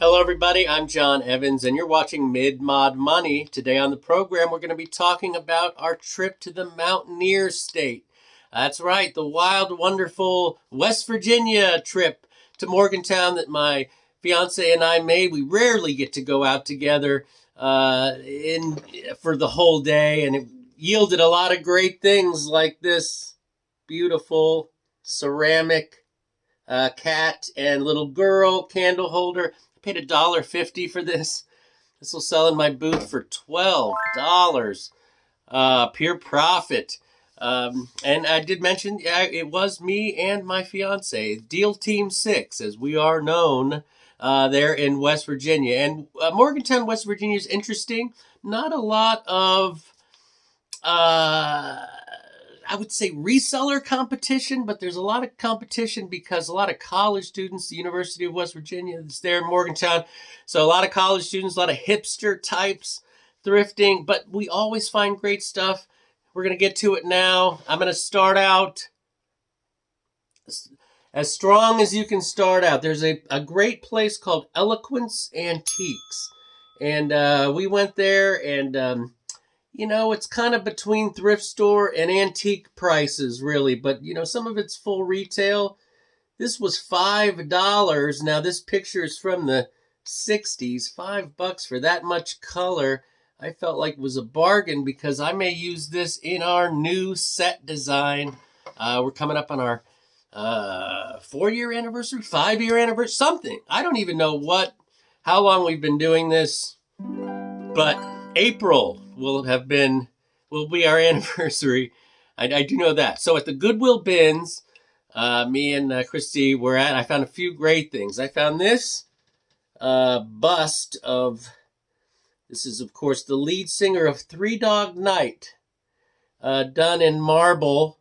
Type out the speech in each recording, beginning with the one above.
Hello everybody, I'm John Evans and you're watching Mid-Mod Money. Today on the program we're going to be talking about our trip to the Mountaineer State. That's right, the wild, wonderful West Virginia trip to Morgantown that my fiance and I made. We rarely get to go out together for the whole day, and it yielded a lot of great things like this beautiful ceramic cat and little girl candle holder. I paid $1.50 for this. This will sell in my booth for $12. Pure profit. And I did mention, it was me and my fiance, Deal Team 6, as we are known there in West Virginia. And Morgantown, West Virginia is interesting. Not a lot of I would say reseller competition, but there's a lot of competition because a lot of college students, the University of West Virginia is there in Morgantown. So a lot of college students, a lot of hipster types thrifting, but we always find great stuff. We're going to get to it now. I'm going to start out as strong as you can start out. There's a great place called Eloquence Antiques. And we went there and you know, it's kind of between thrift store and antique prices, really. But, you know, some of it's full retail. This was $5. Now, this picture is from the 60s. $5 for that much color, I felt like was a bargain because I may use this in our new set design. We're coming up on our 4-year anniversary, 5-year anniversary, something. I don't even know how long we've been doing this, but April will be our anniversary. I do know that. So at the Goodwill bins, me and Christy were at, I found a few great things. I found this bust of, this is of course the lead singer of Three Dog Night, done in marble.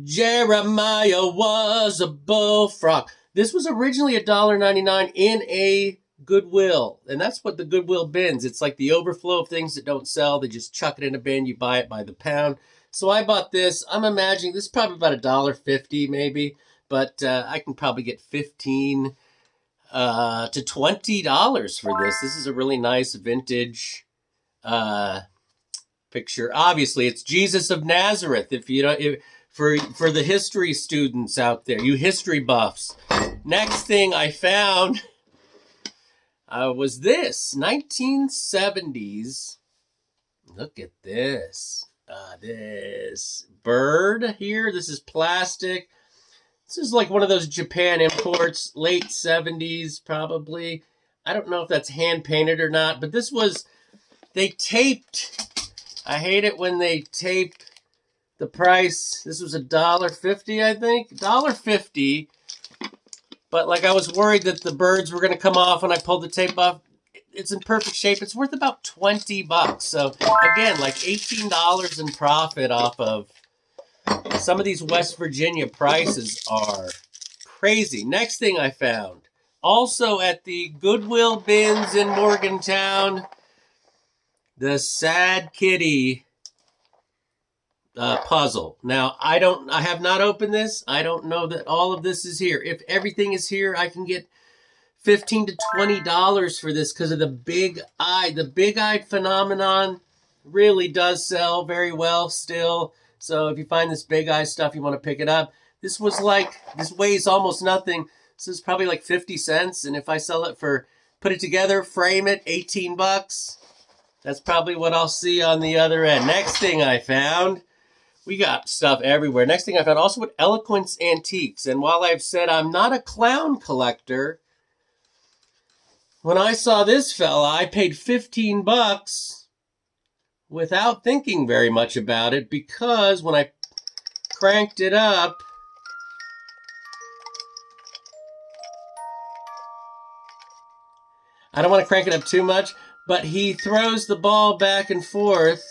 Jeremiah was a bullfrog. This was originally $1.99 in a Goodwill, and that's what the Goodwill bins. It's like the overflow of things that don't sell. They just chuck it in a bin. You buy it by the pound. So I bought this. I'm imagining this is probably about $1.50 maybe, but I can probably get $15 to $20 for this. This is a really nice vintage picture. Obviously, it's Jesus of Nazareth. For the history students out there, you history buffs. Next thing I found was this 1970s. Look at this. This bird here. This is plastic. This is like one of those Japan imports, late 70s probably. I don't know if that's hand painted or not, but this was, they taped. I hate it when they tape the price. This was $1.50, I think. $1.50. But like I was worried that the birds were going to come off when I pulled the tape off. It's in perfect shape. It's worth about $20. So again, like $18 in profit off of some of these West Virginia prices are crazy. Next thing I found, also at the Goodwill bins in Morgantown, the Sad Kitty puzzle. Now, I have not opened this. I don't know that all of this is here. If everything is here, I can get $15 to $20 for this because of the big eye. The big-eyed phenomenon really does sell very well still. So if you find this big eye stuff, you want to pick it up. This weighs almost nothing. This is probably like 50 cents. And if I sell it put it together, frame it, $18, that's probably what I'll see on the other end. Next thing I found, we got stuff everywhere. Next thing I found also with Eloquence Antiques. And while I've said I'm not a clown collector, when I saw this fella, I paid $15 without thinking very much about it because when I cranked it up, I don't want to crank it up too much, but he throws the ball back and forth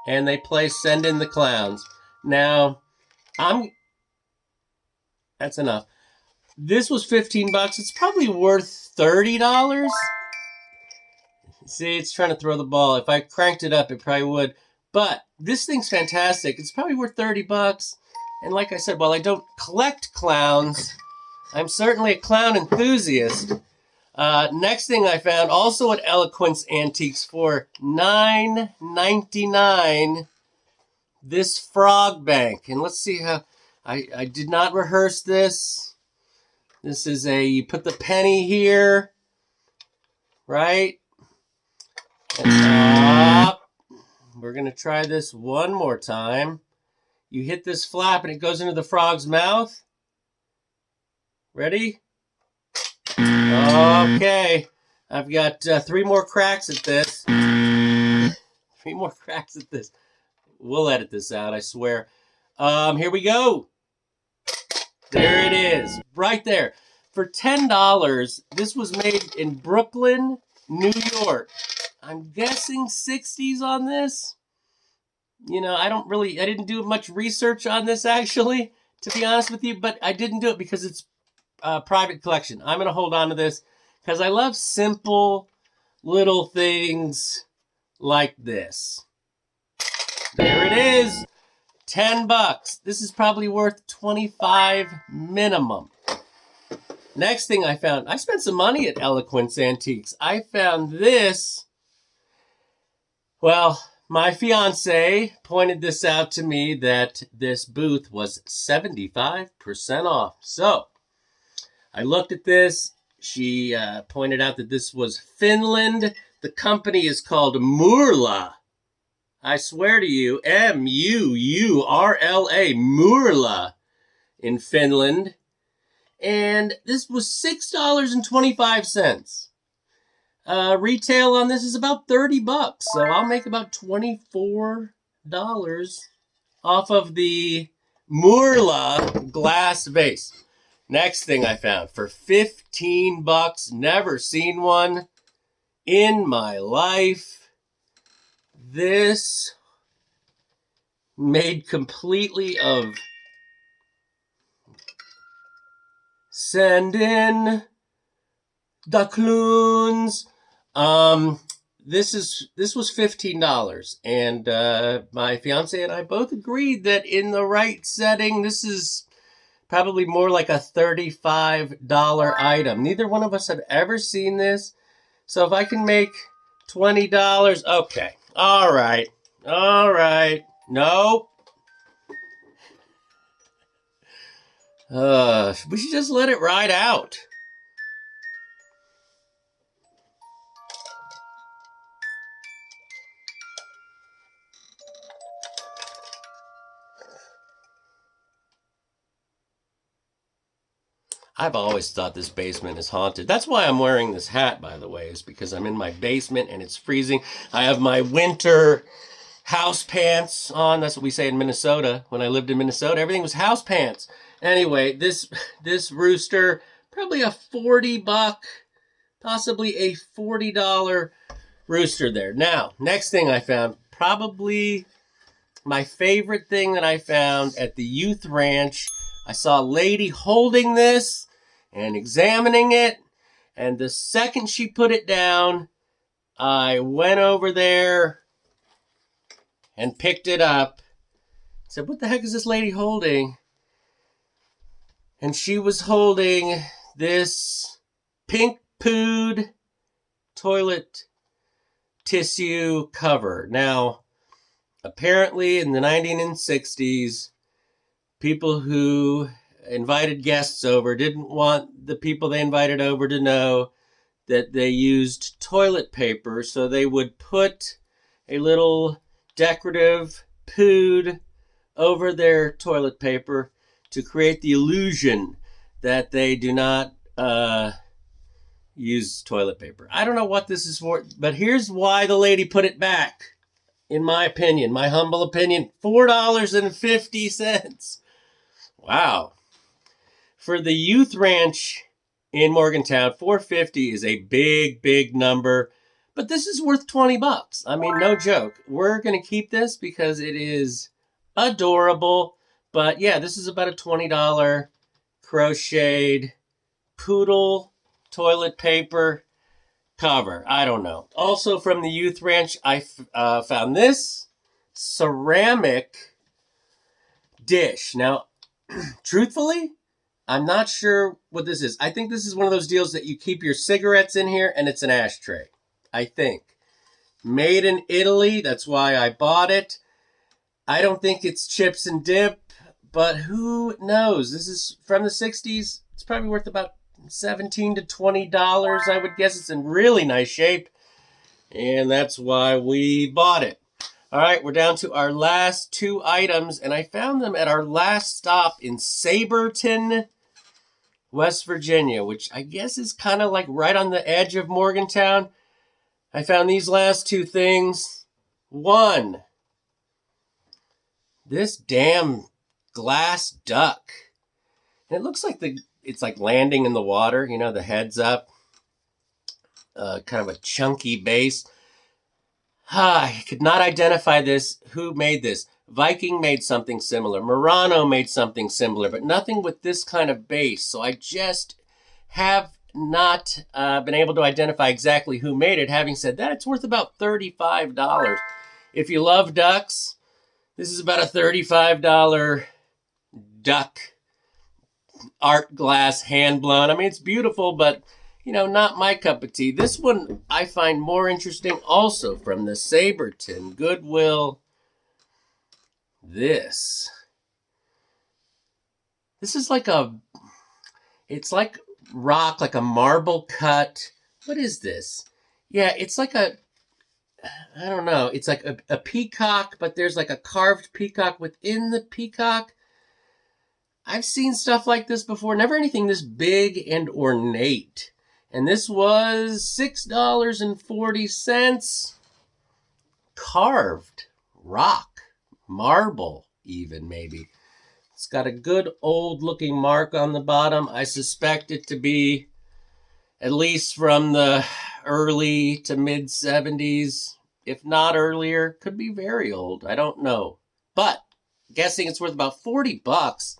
and they play Send in the Clowns. Now, that's enough. This was $15. It's probably worth $30. See, it's trying to throw the ball. If I cranked it up, it probably would. But this thing's fantastic. It's probably worth $30. And like I said, while I don't collect clowns, I'm certainly a clown enthusiast. Next thing I found, also at Eloquence Antiques for $9.99, this frog bank. And let's see how, I did not rehearse this. This is you put the penny here, right? And up. We're going to try this one more time. You hit this flap and it goes into the frog's mouth. Ready? Okay. I've got 3 more cracks at this. 3 more cracks at this. We'll edit this out, I swear. Here we go. There it is. Right there. For $10, this was made in Brooklyn, New York. I'm guessing 60s on this. You know, I didn't do much research on this, actually, to be honest with you, but I didn't do it because it's a private collection. I'm going to hold on to this because I love simple little things like this. There it is. $10. This is probably worth $25 minimum. Next thing I found, I spent some money at Eloquence Antiques. I found this. Well, my fiance pointed this out to me that this booth was 75% off. So I looked at this. She pointed out that this was Finland. The company is called Muurla. I swear to you, Muurla, Muurla in Finland. And this was $6.25. Retail on this is about $30, so I'll make about $24 off of the Muurla glass vase. Next thing I found for $15, never seen one in my life. This made completely of send in duckloons. This was $15, and my fiance and I both agreed that in the right setting, this is probably more like a $35 item. Neither one of us have ever seen this, so if I can make $20, okay, all right, nope. We should just let it ride out. I've always thought this basement is haunted. That's why I'm wearing this hat, by the way, is because I'm in my basement and it's freezing. I have my winter house pants on. That's what we say in Minnesota. When I lived in Minnesota, everything was house pants. Anyway, this Rooster, probably a $40, possibly a $40 Rooster there. Now, next thing I found, probably my favorite thing that I found at the youth ranch. I saw a lady holding this and examining it, and the second she put it down, I went over there and picked it up. I said, what the heck is this lady holding? And she was holding this pink Poodle toilet tissue cover. Now, apparently in the 1960s, people who invited guests over didn't want the people they invited over to know that they used toilet paper, so they would put a little decorative Poodle over their toilet paper to create the illusion that they do not use toilet paper. I don't know what this is for, but here's why the lady put it back. In my opinion, my humble opinion, $4.50. Wow. For the youth ranch in Morgantown, $4.50 is a big, big number, but this is worth $20. I mean, no joke. We're going to keep this because it is adorable, but yeah, this is about a $20 crocheted Poodle toilet paper cover. I don't know. Also from the youth ranch, I found this ceramic dish. Now, truthfully, I'm not sure what this is. I think this is one of those deals that you keep your cigarettes in here and it's an ashtray. I think. Made in Italy. That's why I bought it. I don't think it's chips and dip, but who knows? This is from the 60s. It's probably worth about $17 to $20. I would guess it's in really nice shape. And that's why we bought it. All right, we're down to our last two items. And I found them at our last stop in Saberton, West Virginia, which I guess is kind of like right on the edge of Morgantown. I found these last two things. One, this damn glass duck. And it looks like it's like landing in the water, you know, the head's up. Kind of a chunky base. I could not identify this. Who made this? Viking made something similar. Murano made something similar, but nothing with this kind of base. So I just have not been able to identify exactly who made it. Having said that, it's worth about $35. If you love ducks, this is about a $35 duck art glass hand blown. I mean, it's beautiful, but you know, not my cup of tea. This one I find more interesting also from the Saberton Goodwill. This is like it's like rock, like a marble cut. What is this? Yeah, it's like I don't know. It's like a peacock, but there's like a carved peacock within the peacock. I've seen stuff like this before. Never anything this big and ornate. And this was $6.40. Carved rock. Marble, even, maybe. It's got a good old-looking mark on the bottom. I suspect it to be at least from the early to mid-70s. If not earlier, could be very old. I don't know. But, guessing it's worth about $40.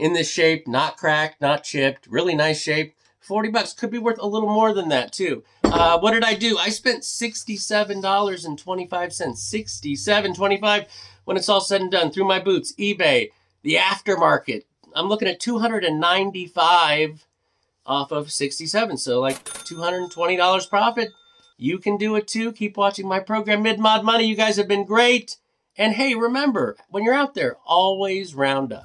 In this shape, not cracked, not chipped. Really nice shape. $40 could be worth a little more than that, too. What did I do? I spent $67.25. $67.25 when it's all said and done. Through my boots, eBay, the aftermarket. I'm looking at $295 off of $67. So like $220 profit. You can do it too. Keep watching my program, Mid-Mod Money. You guys have been great. And hey, remember, when you're out there, always round up.